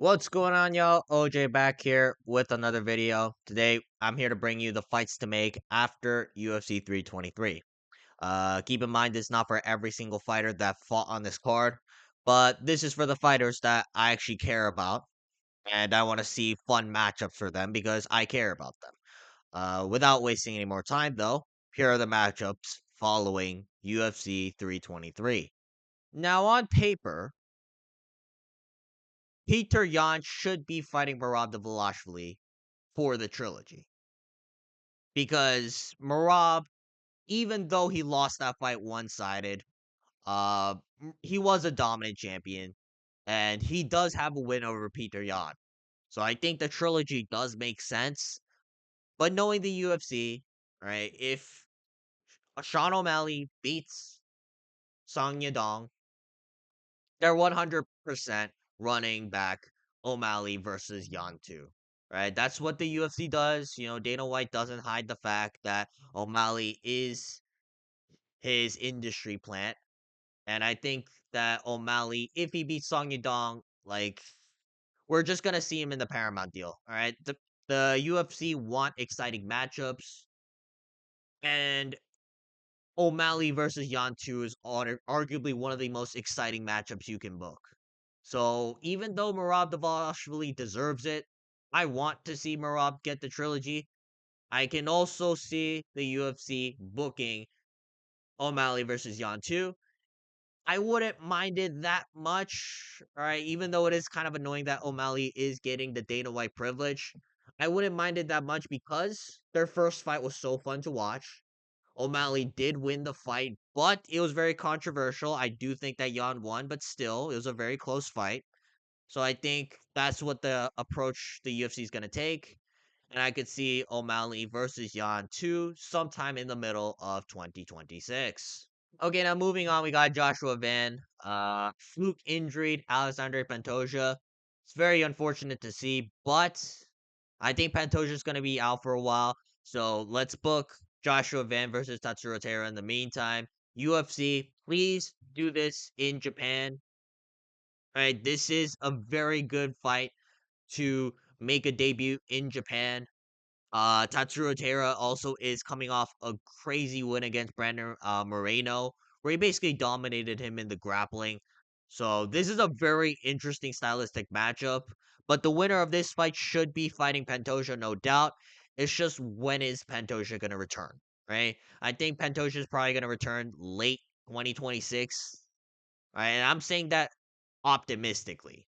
What's going on, y'all? OJ back here with another video. Today, I'm here to bring you the fights to make after UFC 323. Keep in mind, this is not for every single fighter that fought on this card, but this is for the fighters that I actually care about, and I want to see fun matchups for them because I care about them. Without wasting any more time, though, here are the matchups following UFC 323. Now, on paper, Peter Yan should be fighting Merab Dvalishvili for the trilogy. Because Merab, even though he lost that fight one-sided, he was a dominant champion, and he does have a win over Peter Yan. So I think the trilogy does make sense. But knowing the UFC, right, if Sean O'Malley beats Song Yadong, they're 100% running back O'Malley versus Yan 2. Right? That's what the UFC does. Dana White doesn't hide the fact that O'Malley is his industry plant. And I think that O'Malley, if he beats Song Yadong, we're just gonna see him in the Paramount deal. All right. The UFC want exciting matchups, and O'Malley versus Yan 2 is arguably one of the most exciting matchups you can book. So even though Merab Dvalishvili deserves it, I want to see Merab get the trilogy. I can also see the UFC booking O'Malley versus Yan 2. I wouldn't mind it that much, alright, even though it is kind of annoying that O'Malley is getting the Dana White privilege. I wouldn't mind it that much because their first fight was so fun to watch. O'Malley did win the fight, but it was very controversial. I do think that Yan won, but still, it was a very close fight. So I think that's what the approach the UFC is going to take. And I could see O'Malley versus Yan 2 sometime in the middle of 2026. Okay, now moving on, we got Joshua Van. Fluke injured Alexander Pantoja. It's very unfortunate to see, but I think Pantoja's going to be out for a while. So let's book Joshua Van versus Tatsuro Taira in the meantime. UFC, please do this in Japan. All right, this is a very good fight to make a debut in Japan. Tatsuro Taira also is coming off a crazy win against Brandon Moreno, where he basically dominated him in the grappling. So this is a very interesting stylistic matchup. But the winner of this fight should be fighting Pantoja, no doubt. It's just when is Pantoja gonna return, right? I think Pantoja is probably gonna return late 2026. Right? And I'm saying that optimistically.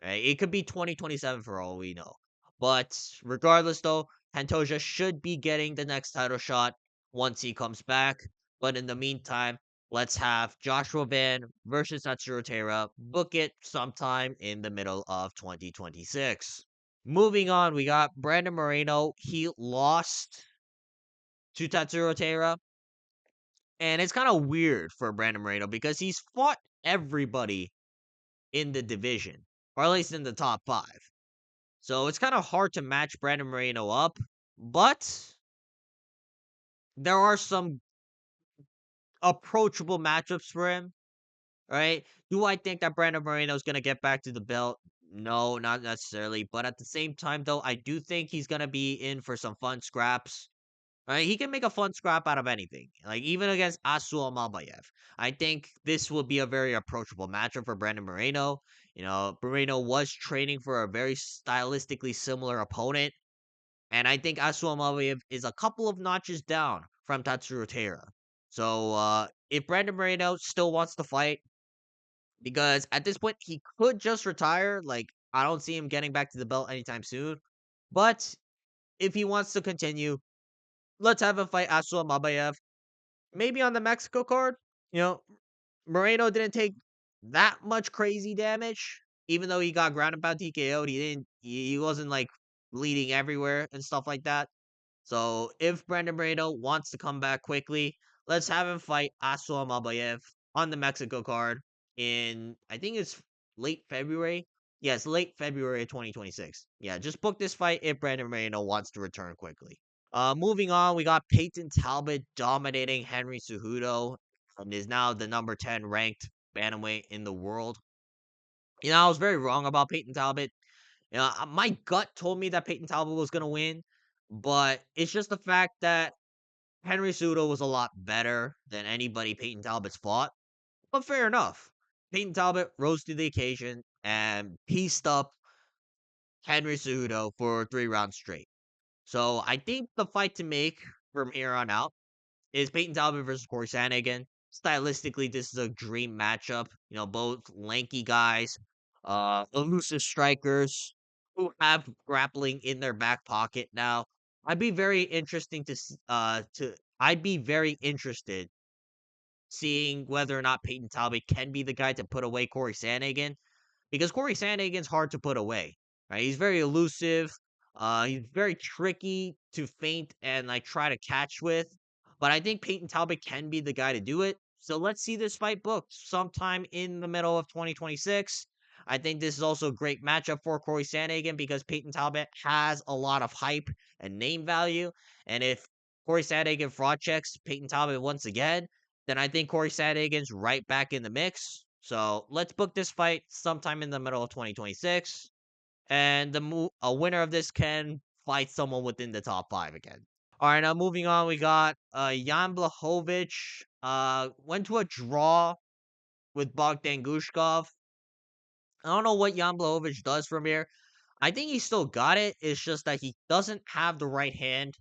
Right? It could be 2027 for all we know. But regardless, though, Pantoja should be getting the next title shot once he comes back. But in the meantime, let's have Joshua Van versus Tatsuro Taira. Book it sometime in the middle of 2026. Moving on, we got Brandon Moreno. He lost to Tatsuro Taira. And it's kind of weird for Brandon Moreno because he's fought everybody in the division, or at least in the top five. So it's kind of hard to match Brandon Moreno up, but there are some approachable matchups for him, right? Do I think that Brandon Moreno is going to get back to the belt? No, not necessarily. But at the same time, though, I do think he's going to be in for some fun scraps. Right? He can make a fun scrap out of anything. Like, even against Asu Almabayev. I think this will be a very approachable matchup for Brandon Moreno. Moreno was training for a very stylistically similar opponent. And I think Asu Almabayev is a couple of notches down from Tatsuro Taira. So, if Brandon Moreno still wants to fight, because at this point, he could just retire. Like, I don't see him getting back to the belt anytime soon. But if he wants to continue, let's have him fight Asu Almabayev. Maybe on the Mexico card, you know, Moreno didn't take that much crazy damage, even though he got ground and pound TKO'd. He wasn't like bleeding everywhere and stuff like that. So if Brandon Moreno wants to come back quickly, let's have him fight Asu Almabayev on the Mexico card in, I think it's late February. Yes, late February of 2026. Yeah, just book this fight if Brandon Moreno wants to return quickly. Moving on, we got Peyton Talbot dominating Henry Cejudo and is now the number 10 ranked bantamweight in the world. I was very wrong about Peyton Talbot. My gut told me that Peyton Talbot was gonna win, but it's just the fact that Henry Cejudo was a lot better than anybody Peyton Talbot's fought. But fair enough. Peyton Talbot rose to the occasion and pieced up Henry Cejudo for 3 rounds straight. So I think the fight to make from here on out is Peyton Talbot versus Corey Sandhagen. Stylistically, this is a dream matchup. Both lanky guys, elusive strikers who have grappling in their back pocket. Now, I'd be very interesting to I'd be very interested seeing whether or not Peyton Talbot can be the guy to put away Corey Sandhagen, because Corey Sandhagen's hard to put away, right? He's very elusive. He's very tricky to feint and like try to catch with. But I think Peyton Talbot can be the guy to do it. So let's see this fight booked sometime in the middle of 2026. I think this is also a great matchup for Corey Sandhagen because Peyton Talbot has a lot of hype and name value. And if Corey Sandhagen fraud checks Peyton Talbot once again, then I think Corey Sandhagen's right back in the mix. So let's book this fight sometime in the middle of 2026, and a winner of this can fight someone within the top five again. All right, now moving on, we got Jan Blachowicz. Went to a draw with Bogdan Gushkov. I don't know what Jan Blachowicz does from here. I think he still got it. It's just that he doesn't have the right hand.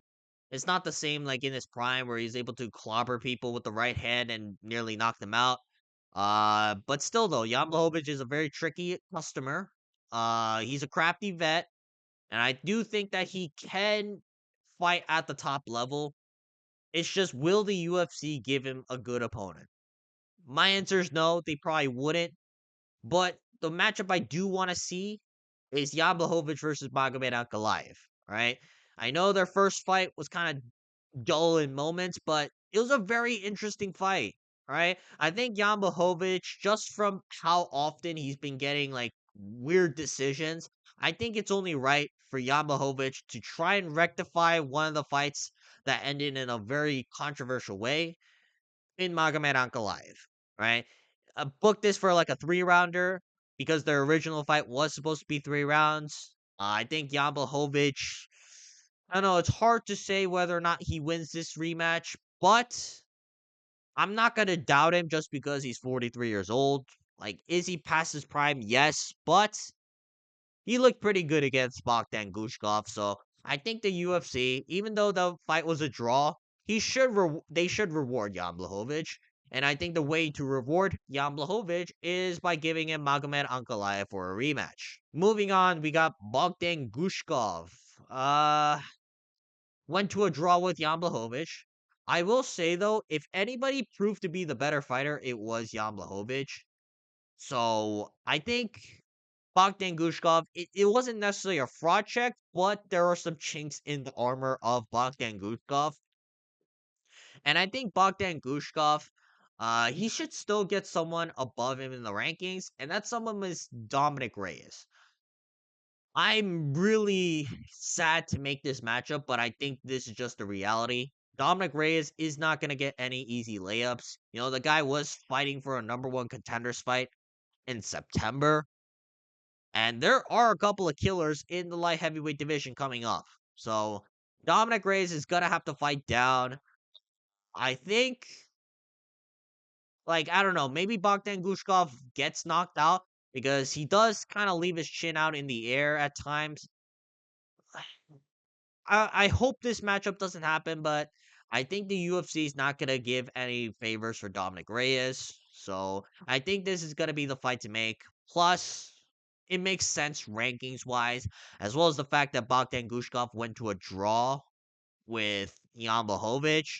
It's not the same like in his prime where he's able to clobber people with the right hand and nearly knock them out. But still though, Jan Blachowicz is a very tricky customer. He's a crafty vet, and I do think that he can fight at the top level. It's just, will the UFC give him a good opponent? My answer is no, they probably wouldn't. But the matchup I do want to see is Jan Blachowicz versus Magomed Ankalaev. Right? I know their first fight was kind of dull in moments, but it was a very interesting fight, right? I think Jan Blachowicz, just from how often he's been getting like weird decisions, I think it's only right for Jan Blachowicz to try and rectify one of the fights that ended in a very controversial way in Magomed Ankalaev, right? Book this for like a 3 rounder because their original fight was supposed to be 3 rounds. I think Jan Blachowicz, I don't know, it's hard to say whether or not he wins this rematch, but I'm not going to doubt him just because he's 43 years old. Like, is he past his prime? Yes, but he looked pretty good against Bogdan Gushkov. So I think the UFC, even though the fight was a draw, they should reward Jan Blachowicz. And I think the way to reward Jan Blachowicz is by giving him Magomed Ankalaev for a rematch. Moving on, we got Bogdan Gushkov. Uh, Went to a draw with Jan Blachowicz. I will say though, if anybody proved to be the better fighter, it was Jan Blachowicz. So I think Bogdan Gushkov, it wasn't necessarily a fraud check, but there are some chinks in the armor of Bogdan Gushkov. And I think Bogdan Gushkov, he should still get someone above him in the rankings, and that someone is Dominic Reyes. I'm really sad to make this matchup, but I think this is just the reality. Dominic Reyes is not going to get any easy layups. The guy was fighting for a number one contenders fight in September, and there are a couple of killers in the light heavyweight division coming up. So Dominic Reyes is going to have to fight down. I think, like, I don't know, maybe Bogdan Gushkov gets knocked out because he does kind of leave his chin out in the air at times. I hope this matchup doesn't happen, but I think the UFC is not gonna give any favors for Dominic Reyes. So I think this is gonna be the fight to make. Plus, it makes sense rankings wise, as well as the fact that Bogdan Gushkov went to a draw with Jan Blachowicz.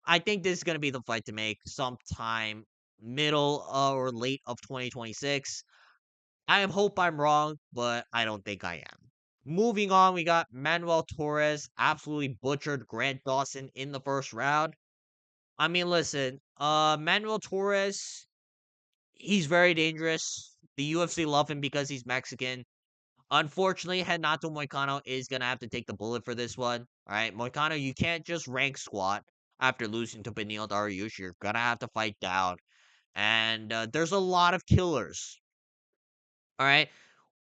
I think this is gonna be the fight to make sometime middle or late of 2026. I hope I'm wrong, but I don't think I am. Moving on, we got Manuel Torres absolutely butchered Grant Dawson in the first round. I mean, listen, Manuel Torres, he's very dangerous. The UFC love him because he's Mexican. Unfortunately, Renato Moicano is gonna have to take the bullet for this one. All right, Moicano, you can't just rank squat after losing to Beneil Dariush. You're gonna have to fight down, and there's a lot of killers All right.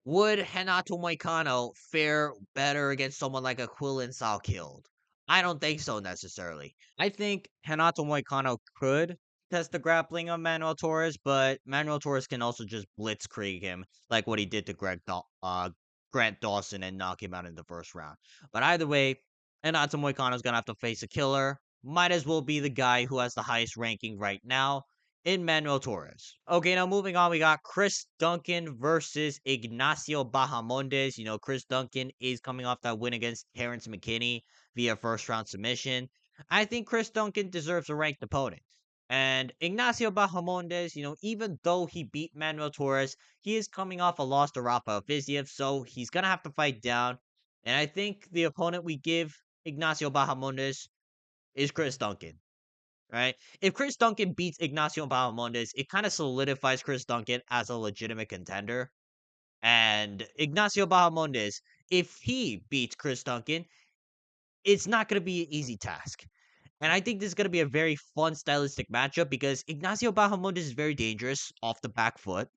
Would Renato Moicano fare better against someone like Aquilin Salkilled? I don't think so necessarily. I think Renato Moicano could test the grappling of Manuel Torres, but Manuel Torres can also just blitzkrieg him like what he did to Grant Dawson and knock him out in the first round. But either way, Renato Moicano is gonna have to face a killer. Might as well be the guy who has the highest ranking right now in Manuel Torres. Okay, now moving on, we got Chris Duncan versus Ignacio Bahamondes. Chris Duncan is coming off that win against Terrence McKinney via first round submission. I think Chris Duncan deserves a ranked opponent. And Ignacio Bahamondes, even though he beat Manuel Torres, he is coming off a loss to Rafael Fiziev, so he's gonna have to fight down. And I think the opponent we give Ignacio Bahamondes is Chris Duncan, right? If Chris Duncan beats Ignacio Bahamondes, it kind of solidifies Chris Duncan as a legitimate contender. And Ignacio Bahamondes, if he beats Chris Duncan, it's not going to be an easy task. And I think this is going to be a very fun stylistic matchup because Ignacio Bahamondes is very dangerous off the back foot.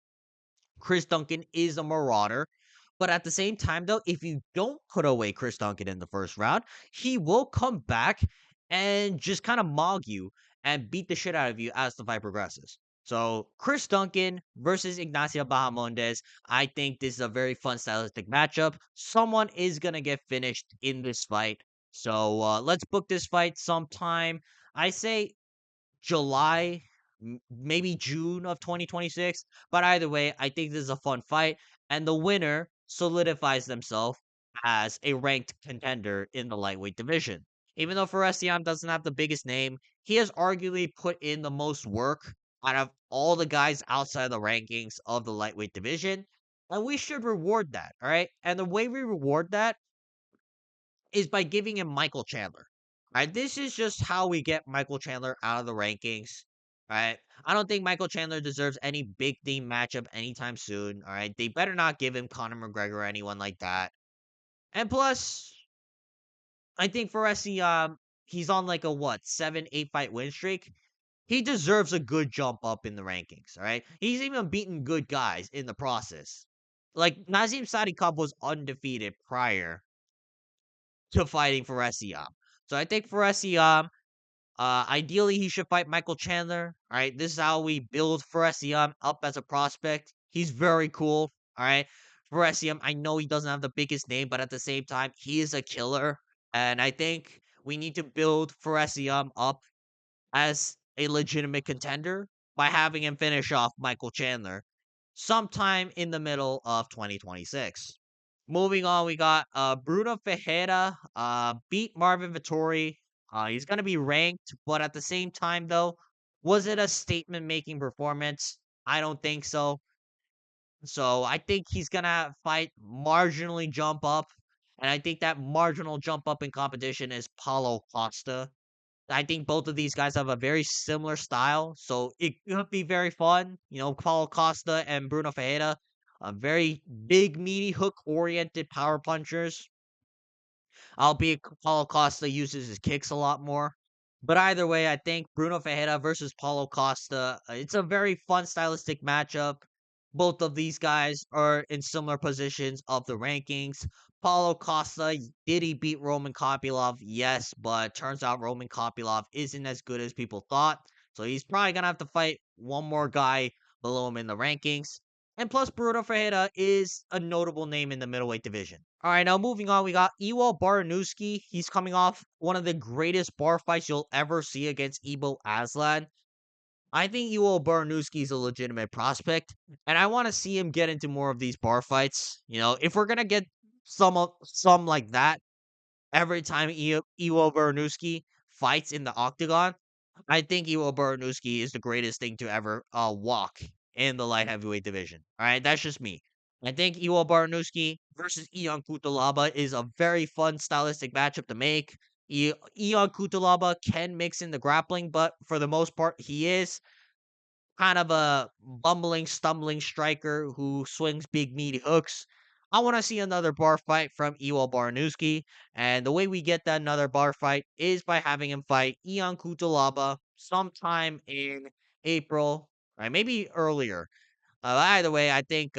Chris Duncan is a marauder. But at the same time, though, if you don't put away Chris Duncan in the first round, he will come back and just kind of mog you and beat the shit out of you as the fight progresses. So, Chris Duncan versus Ignacio Bahamondes, I think this is a very fun stylistic matchup. Someone is going to get finished in this fight. So, let's book this fight sometime. I say July, maybe June of 2026. But either way, I think this is a fun fight, and the winner solidifies themselves as a ranked contender in the lightweight division. Even though Feresian doesn't have the biggest name, he has arguably put in the most work out of all the guys outside the rankings of the lightweight division. And we should reward that, all right? And the way we reward that is by giving him Michael Chandler. Right? This is just how we get Michael Chandler out of the rankings. Right? I don't think Michael Chandler deserves any big theme matchup anytime soon. All right. They better not give him Conor McGregor or anyone like that. And plus, I think for SC, he's on like a what, 7, 8 fight win streak. He deserves a good jump up in the rankings. All right. He's even beaten good guys in the process. Like Nazim Sadikov was undefeated prior to fighting for SEM. So I think for SEM, ideally he should fight Michael Chandler. All right, this is how we build for SEM up as a prospect. He's very cool. All right, for SEM, I know he doesn't have the biggest name, but at the same time, he is a killer. And I think we need to build for SEM up as a legitimate contender by having him finish off Michael Chandler sometime in the middle of 2026. Moving on, we got Bruno Ferreira beat Marvin Vittori. He's gonna be ranked, but at the same time, though, was it a statement making performance? I don't think so. So I think he's gonna fight marginally jump up, and I think that marginal jump up in competition is Paulo Costa. I think both of these guys have a very similar style, so it could be very fun. Paulo Costa and Bruno Ferreira, very big, meaty, hook-oriented power punchers. Albeit Paulo Costa uses his kicks a lot more. But either way, I think Bruno Ferreira versus Paulo Costa, it's a very fun stylistic matchup. Both of these guys are in similar positions of the rankings. Paulo Costa, did he beat Roman Kopylov? Yes, but turns out Roman Kopylov isn't as good as people thought. So he's probably going to have to fight one more guy below him in the rankings. And plus, Bruno Ferreira is a notable name in the middleweight division. All right, now moving on, we got Iwo Baranowski. He's coming off one of the greatest bar fights you'll ever see against Ibo Aslan. I think Iwo Baranowski is a legitimate prospect, and I want to see him get into more of these bar fights. If we're gonna get some like that every time Iwo Baranowski fights in the octagon, I think Iwo Baranowski is the greatest thing to ever walk in the light heavyweight division. All right, that's just me. I think Iwo Baranowski versus Ion Kutalaba is a very fun stylistic matchup to make. Ion Kutalaba can mix in the grappling, but for the most part, he is kind of a bumbling, stumbling striker who swings big, meaty hooks. I want to see another bar fight from Iwo Baranowski, and the way we get that another bar fight is by having him fight Ion Kutalaba sometime in April, right? Maybe earlier. Either way, I think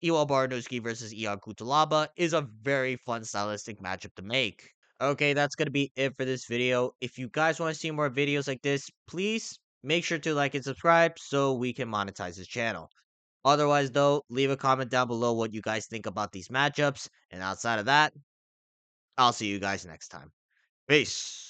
Iwa Barnowski versus Ion Kutalaba is a very fun stylistic matchup to make. Okay, that's gonna be it for this video. If you guys want to see more videos like this, please make sure to like and subscribe so we can monetize this channel. Otherwise, though, leave a comment down below what you guys think about these matchups. And outside of that, I'll see you guys next time. Peace.